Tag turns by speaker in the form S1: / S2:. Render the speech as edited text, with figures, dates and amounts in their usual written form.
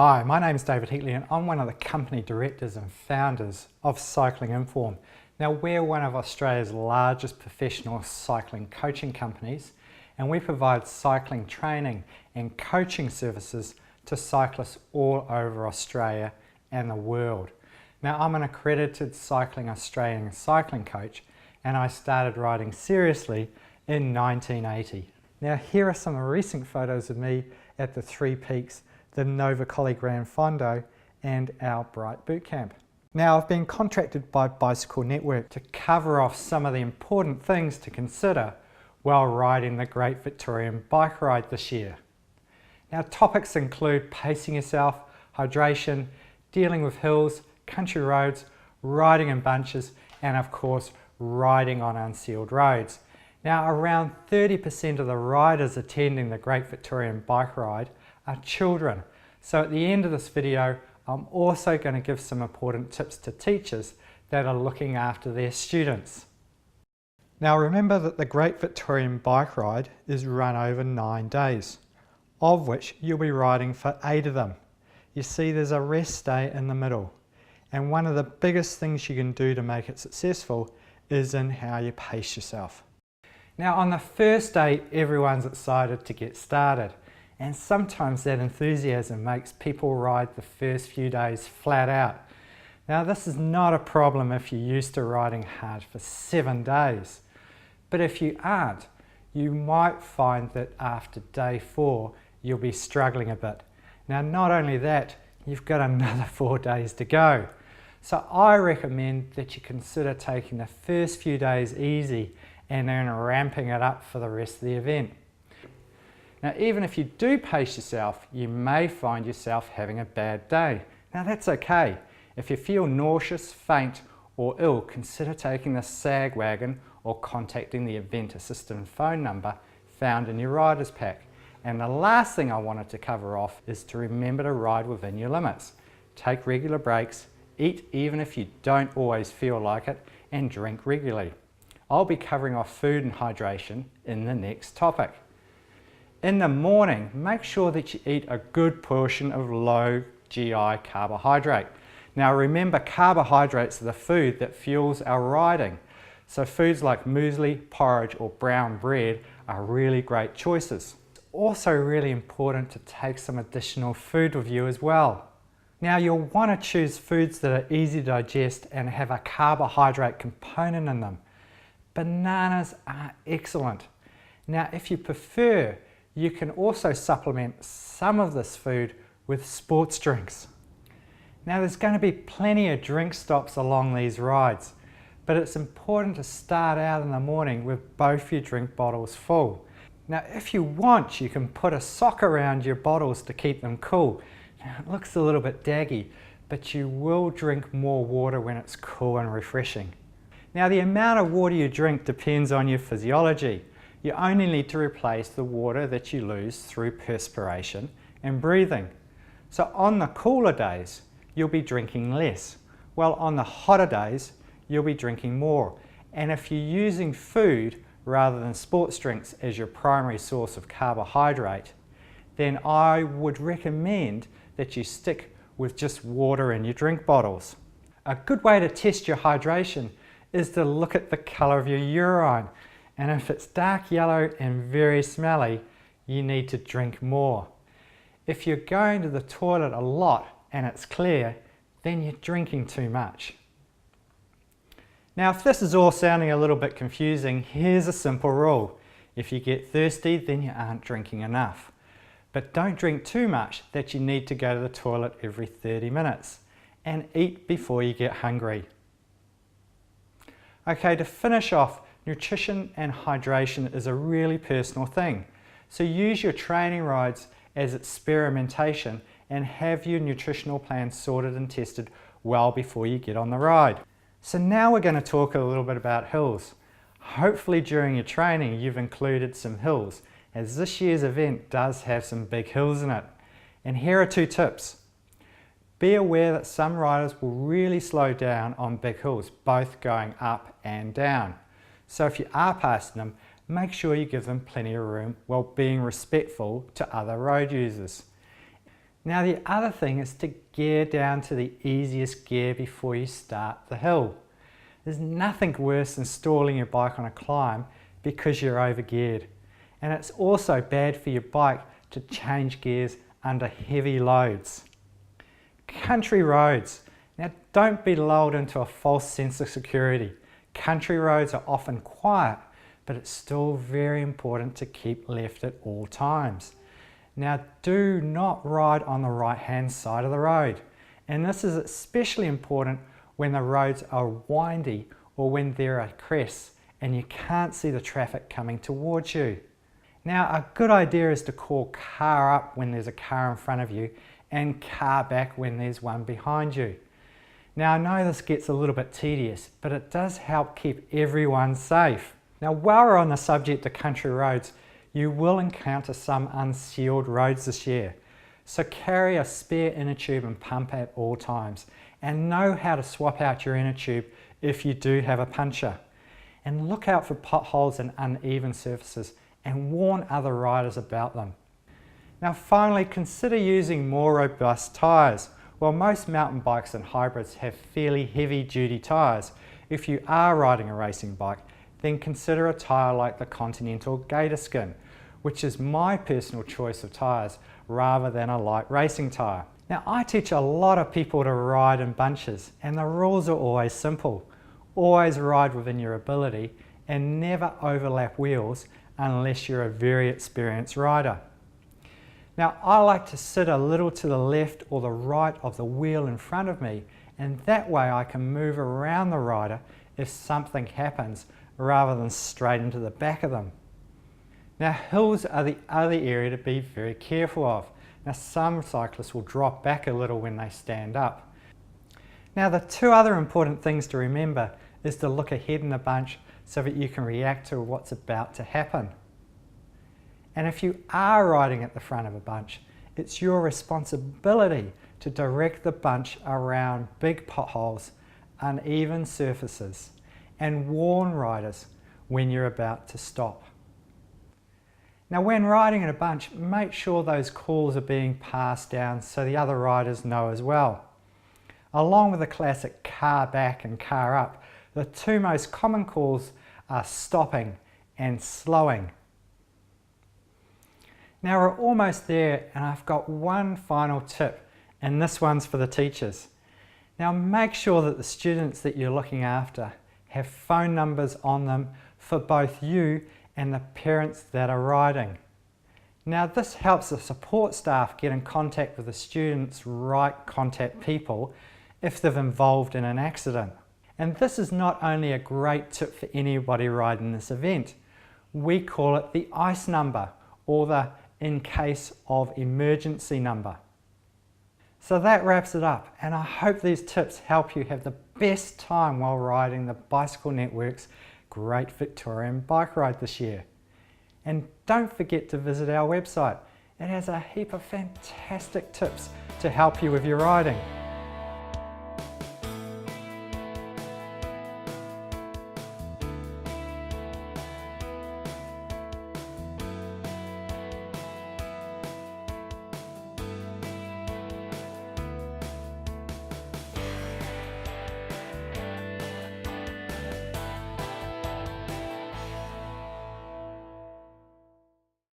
S1: Hi, my name is David Heatley and I'm one of the company directors and founders of Cycling Inform. Now we're one of Australia's largest professional cycling coaching companies and we provide cycling training and coaching services to cyclists all over Australia and the world. Now I'm an accredited Cycling Australian cycling coach and I started riding seriously in 1980. Now here are some recent photos of me at the Three Peaks, the Nova Collie Gran Fondo and our Bright Bootcamp. Now I've been contracted by Bicycle Network to cover off some of the important things to consider while riding the Great Victorian Bike Ride this year. Now topics include pacing yourself, hydration, dealing with hills, country roads, riding in bunches and of course riding on unsealed roads. Now around 30% of the riders attending the Great Victorian Bike Ride are children. So at the end of this video, I'm also going to give some important tips to teachers that are looking after their students. Now remember that the Great Victorian Bike Ride is run over 9 days, of which you'll be riding for 8 of them. You see there's a rest day in the middle. And one of the biggest things you can do to make it successful is in how you pace yourself. Now on the first day, everyone's excited to get started. And sometimes that enthusiasm makes people ride the first few days flat out. Now this is not a problem if you're used to riding hard for 7 days. But if you aren't, you might find that after day 4, you'll be struggling a bit. Now not only that, you've got another 4 days to go. So I recommend that you consider taking the first few days easy and then ramping it up for the rest of the event. Now even if you do pace yourself, you may find yourself having a bad day. Now that's okay. If you feel nauseous, faint or ill, consider taking the SAG wagon or contacting the event assistant phone number found in your rider's pack. And the last thing I wanted to cover off is to remember to ride within your limits. Take regular breaks, eat even if you don't always feel like it, and drink regularly. I'll be covering off food and hydration in the next topic. In the morning, make sure that you eat a good portion of low GI carbohydrate. Now remember, carbohydrates are the food that fuels our riding. So foods like muesli, porridge or brown bread are really great choices. It's also really important to take some additional food with you as well. Now you'll want to choose foods that are easy to digest and have a carbohydrate component in them. Bananas are excellent. Now if you prefer, you can also supplement some of this food with sports drinks. Now there's going to be plenty of drink stops along these rides, but it's important to start out in the morning with both your drink bottles full. Now if you want, you can put a sock around your bottles to keep them cool. Now it looks a little bit daggy, but you will drink more water when it's cool and refreshing. Now the amount of water you drink depends on your physiology. You only need to replace the water that you lose through perspiration and breathing. So on the cooler days, you'll be drinking less, while on the hotter days, you'll be drinking more. And if you're using food rather than sports drinks as your primary source of carbohydrate, then I would recommend that you stick with just water in your drink bottles. A good way to test your hydration is to look at the color of your urine. And if it's dark yellow and very smelly, you need to drink more. If you're going to the toilet a lot and it's clear, then you're drinking too much. Now if this is all sounding a little bit confusing, here's a simple rule. If you get thirsty, then you aren't drinking enough. But don't drink too much that you need to go to the toilet every 30 minutes. And eat before you get hungry. Okay, to finish off, nutrition and hydration is a really personal thing. So use your training rides as experimentation and have your nutritional plan sorted and tested well before you get on the ride. So now we're going to talk a little bit about hills. Hopefully during your training you've included some hills, as this year's event does have some big hills in it. And here are 2 tips. Be aware that some riders will really slow down on big hills, both going up and down. So if you are passing them, make sure you give them plenty of room while being respectful to other road users. Now the other thing is to gear down to the easiest gear before you start the hill. There's nothing worse than stalling your bike on a climb because you're overgeared. And it's also bad for your bike to change gears under heavy loads. Country roads. Now don't be lulled into a false sense of security. Country roads are often quiet, but it's still very important to keep left at all times. Now do not ride on the right hand side of the road. And this is especially important when the roads are windy or when there are crests and you can't see the traffic coming towards you. Now a good idea is to call car up when there's a car in front of you and car back when there's one behind you. Now I know this gets a little bit tedious, but it does help keep everyone safe. Now while we're on the subject of country roads, you will encounter some unsealed roads this year. So carry a spare inner tube and pump at all times, and know how to swap out your inner tube if you do have a puncture. And look out for potholes and uneven surfaces and warn other riders about them. Now finally, consider using more robust tyres. While most mountain bikes and hybrids have fairly heavy duty tyres, if you are riding a racing bike, then consider a tyre like the Continental Gator Skin, which is my personal choice of tyres rather than a light racing tyre. Now I teach a lot of people to ride in bunches, and the rules are always simple. Always ride within your ability and never overlap wheels unless you're a very experienced rider. Now I like to sit a little to the left or the right of the wheel in front of me, and that way I can move around the rider if something happens rather than straight into the back of them. Now hills are the other area to be very careful of. Now some cyclists will drop back a little when they stand up. Now the two other important things to remember is to look ahead in a bunch so that you can react to what's about to happen. And if you are riding at the front of a bunch, it's your responsibility to direct the bunch around big potholes, uneven surfaces, and warn riders when you're about to stop. Now when riding in a bunch, make sure those calls are being passed down so the other riders know as well. Along with the classic car back and car up, the two most common calls are stopping and slowing. Now we're almost there, and I've got one final tip, and this one's for the teachers. Now make sure that the students that you're looking after have phone numbers on them for both you and the parents that are riding. Now this helps the support staff get in contact with the students' right contact people if they've involved in an accident. And this is not only a great tip for anybody riding this event, we call it the ICE number, or the in case of emergency number. So that wraps it up, and I hope these tips help you have the best time while riding the Bicycle Network's Great Victorian Bike Ride this year. And don't forget to visit our website. It has a heap of fantastic tips to help you with your riding.